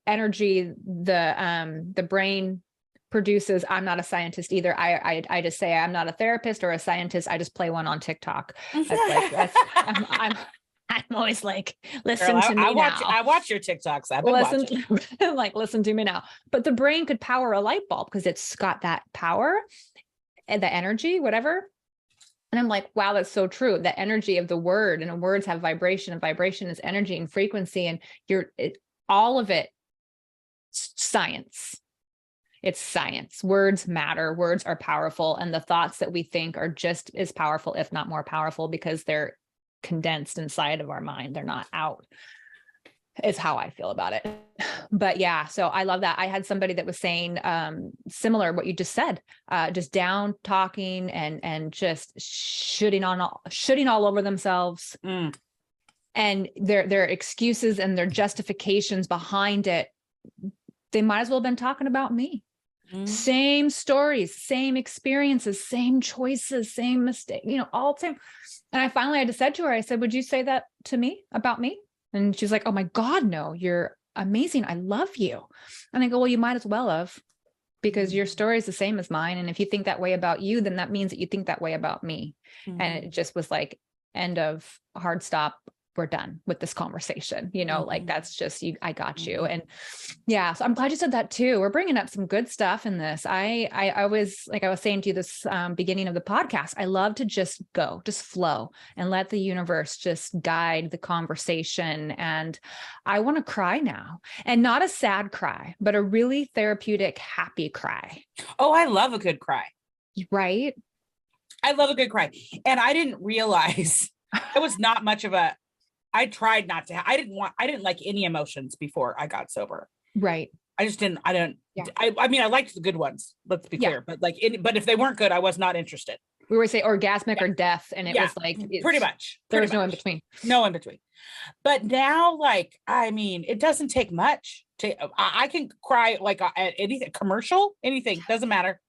energy the brain produces. I'm not a scientist either. I just say I'm not a therapist or a scientist. I just play one on TikTok. I'm always like, listen to me now. I watch your TikToks. I've been watching. Like, listen to me now. But the brain could power a light bulb because it's got that power and the energy, whatever. And I'm like, wow, that's so true. The energy of the word, and words have vibration, and vibration is energy and frequency, and all of it, science. It's science. Words matter. Words are powerful. And the thoughts that we think are just as powerful, if not more powerful, because they're condensed inside of our mind. They're not out, is how I feel about it. But yeah, so I love that. I had somebody that was saying similar what you just said, just down talking and just shitting all over themselves. And their excuses and their justifications behind it, they might as well have been talking about me. Same stories, same experiences, same choices, same mistake, all the same. And I finally had to said to her, I said, would you say that to me about me? And she's like, oh my God, no, you're amazing. I love you. And I go, well, you might as well have, because your story is the same as mine. And if you think that way about you, then that means that you think that way about me. And it just was like, end of, hard stop. We're done with this conversation, like, that's just you, I got you. And yeah, so I'm glad you said that too. We're bringing up some good stuff in this. I was, like I was saying to you this beginning of the podcast, I love to just flow and let the universe just guide the conversation. And I want to cry now, and not a sad cry, but a really therapeutic, happy cry. Oh, I love a good cry. Right. I love a good cry. And I didn't realize it was not much of a, I tried not to. I didn't like any emotions before I got sober. Right. I just didn't. I mean, I liked the good ones. Let's be clear. But but if they weren't good, I was not interested. We would say orgasmic or death, and it was like pretty much. There was no in between. No in between. But now, like, I mean, it doesn't take much I can cry like at anything, commercial, anything, doesn't matter.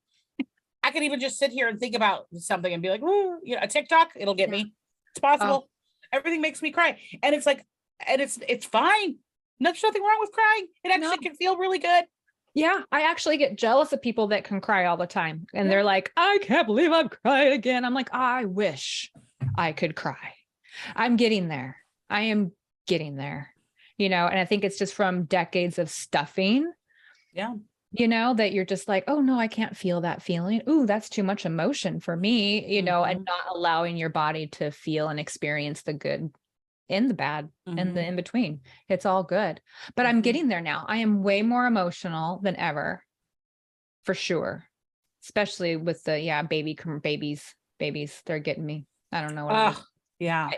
I can even just sit here and think about something and be like, ooh, a TikTok, it'll get me. It's possible. Everything makes me cry. And it's like, and it's fine. There's nothing wrong with crying. It actually can feel really good. Yeah. I actually get jealous of people that can cry all the time. And they're like, I can't believe I'm crying again. I'm like, I wish I could cry. I'm getting there. I am getting there, and I think it's just from decades of stuffing. Yeah. That you're just like, oh no, I can't feel that feeling. Ooh, that's too much emotion for me, and not allowing your body to feel and experience the good and the bad and the in between. It's all good. But I'm getting there now. I am way more emotional than ever, for sure. Especially with the babies. They're getting me. I don't know what yeah.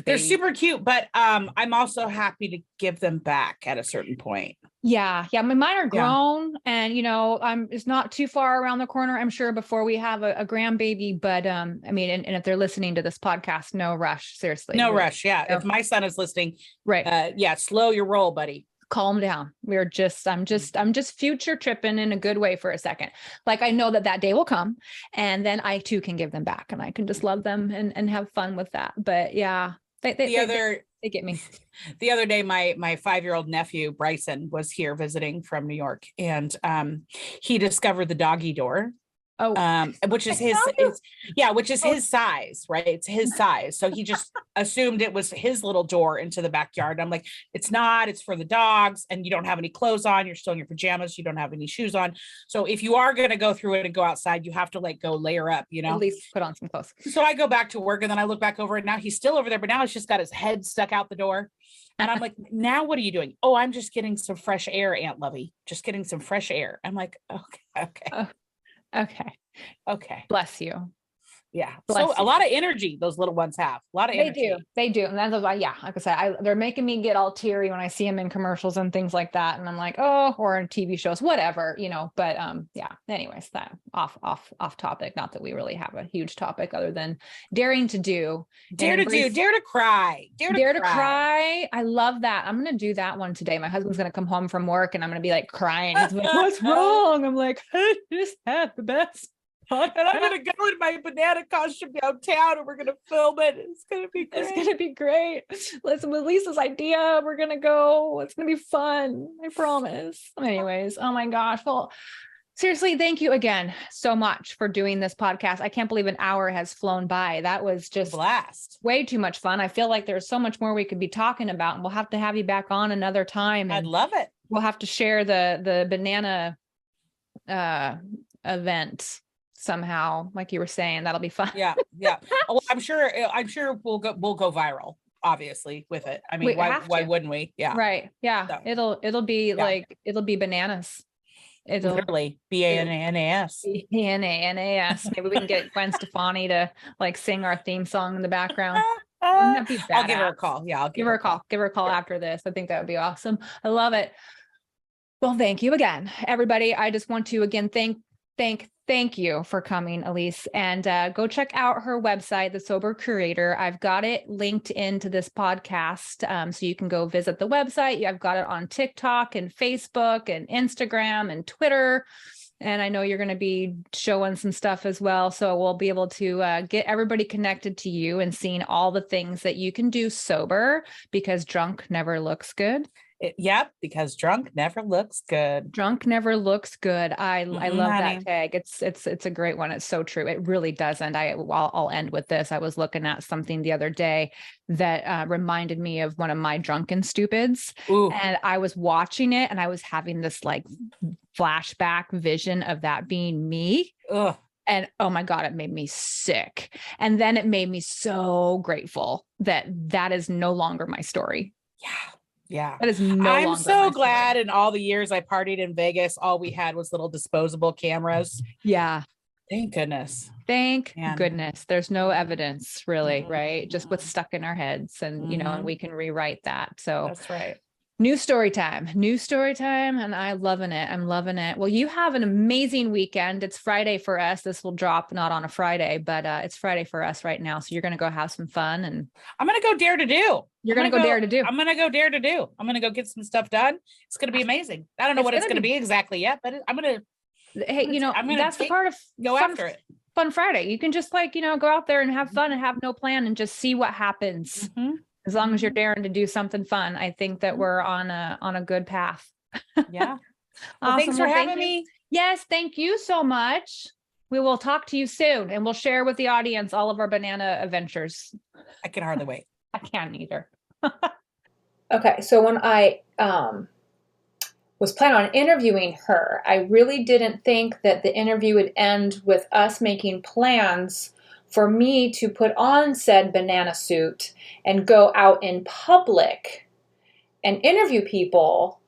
They're super cute, but I'm also happy to give them back at a certain point. Yeah. My mine are grown, and it's not too far around the corner, I'm sure, before we have a grandbaby. But I mean, and if they're listening to this podcast, no rush. Seriously. No rush. Yeah. If my son is listening, right. Slow your roll, buddy. Calm down. I'm just future tripping in a good way for a second. Like, I know that day will come, and then I too can give them back, and I can just love them and have fun with that. But yeah, they get me. The other day, my 5-year-old nephew, Bryson, was here visiting from New York, and he discovered the doggy door. Which is which is his size, right? It's his size. So he just assumed it was his little door into the backyard. And I'm like, it's not, it's for the dogs, and you don't have any clothes on, you're still in your pajamas, you don't have any shoes on. So if you are going to go through it and go outside, you have to like go layer up, At least put on some clothes. So I go back to work, and then I look back over, and now he's still over there, but now he's just got his head stuck out the door. And I'm like, now what are you doing? Oh, I'm just getting some fresh air, Aunt Lovey. Just getting some fresh air. I'm like, okay. Okay. Bless you. Yeah. So a lot of energy those little ones have. A lot of energy. They do. And that's why, yeah, like I said, they're making me get all teary when I see them in commercials and things like that. And I'm like, oh, or in TV shows, whatever, but yeah, anyways, that off topic. Not that we really have a huge topic other than daring to do. Dare to cry. Dare to cry. I love that. I'm going to do that one today. My husband's going to come home from work and I'm going to be like crying. He's like, what's wrong? I'm like, I just had the best. And I'm going to go in my banana costume downtown and we're going to film it. It's going to be great. It's going to be great. Listen, with Lisa's idea, we're going to go. It's going to be fun. I promise. Anyways, oh my gosh. Well, seriously, thank you again so much for doing this podcast. I can't believe an hour has flown by. That was just blast. Way too much fun. I feel like there's so much more we could be talking about, and we'll have to have you back on another time. I'd love it. We'll have to share the banana event somehow, like you were saying. That'll be fun. Yeah. Well, I'm sure we'll go viral, obviously, with it. I mean, why wouldn't we? Yeah. Right. Yeah. So, it'll be like, it'll be bananas. It'll literally BANAS. BANAS. Maybe we can get Gwen Stefani to like sing our theme song in the background. I'll give her a call. Yeah. I'll give her a call. Give her a call after this. I think that would be awesome. I love it. Well, thank you again, everybody. I just want to again thank you for coming, Alysse, and go check out her website, The Sober Curator. I've got it linked into this podcast, so you can go visit the website. I've got it on TikTok and Facebook and Instagram and Twitter. And I know you're going to be showing some stuff as well. So we'll be able to get everybody connected to you and seeing all the things that you can do sober, because drunk never looks good. Yep, because drunk never looks good. Drunk never looks good. I love that tag. It's a great one. It's so true. It really doesn't. I'll end with this. I was looking at something the other day that reminded me of one of my drunken stupids. Ooh. And I was watching it and I was having this like flashback vision of that being me. Ugh. And oh my God, it made me sick. And then it made me so grateful that is no longer my story. Yeah. That is no I'm so glad in all the years I partied in Vegas, all we had was little disposable cameras. Yeah. Thank goodness. Thank goodness. There's no evidence really, right? Just what's stuck in our heads and, and we can rewrite that. So that's right. New story time. And I'm loving it. Well, you have an amazing weekend. It's Friday for us. This will drop not on a Friday, but it's Friday for us right now. So you're going to go have some fun, and I'm going to go dare to do. You're going to go dare to do. I'm going to go dare to do. I'm going to go get some stuff done. It's going to be amazing. I don't know what it's going to be exactly yet, but I'm going to, hey, that's the part of go after it. Fun Friday. You can just go out there and have fun and have no plan and just see what happens. Mm-hmm. As long as you're daring to do something fun, I think that we're on a good path. Yeah. Well, thanks for having me. Yes. Thank you so much. We will talk to you soon, and we'll share with the audience all of our banana adventures. I can hardly wait. I can't either. Okay. So when I was planning on interviewing her, I really didn't think that the interview would end with us making plans for me to put on said banana suit and go out in public and interview people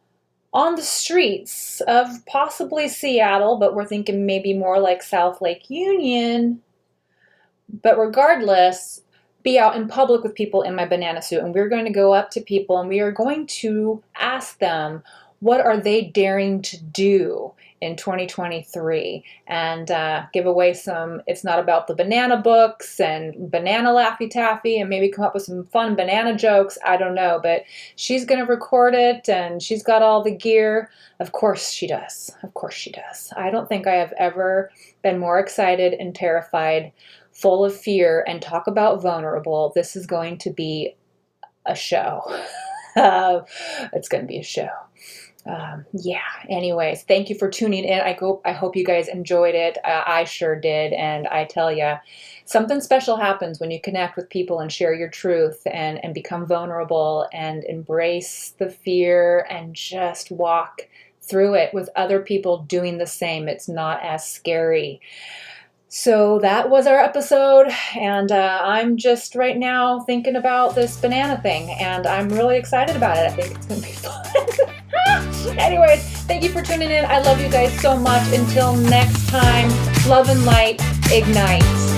on the streets of possibly Seattle, but we're thinking maybe more like South Lake Union. But regardless, be out in public with people in my banana suit. And we're going to go up to people and we are going to ask them, what are they daring to do in 2023, and give away some It's Not About the Banana books and banana Laffy Taffy, and maybe come up with some fun banana jokes. I don't know, but she's going to record it and she's got all the gear. Of course she does. I don't think I have ever been more excited and terrified, full of fear, and talk about vulnerable. This is going to be a show. It's going to be a show. Yeah, anyways, thank you for tuning in. I hope you guys enjoyed it. I sure did. And I tell you, something special happens when you connect with people and share your truth and become vulnerable and embrace the fear and just walk through it with other people doing the same. It's not as scary. So that was our episode, and I'm just right now thinking about this banana thing, and I'm really excited about it. I think it's going to be fun. Anyways, thank you for tuning in. I love you guys so much. Until next time, love and light, ignite.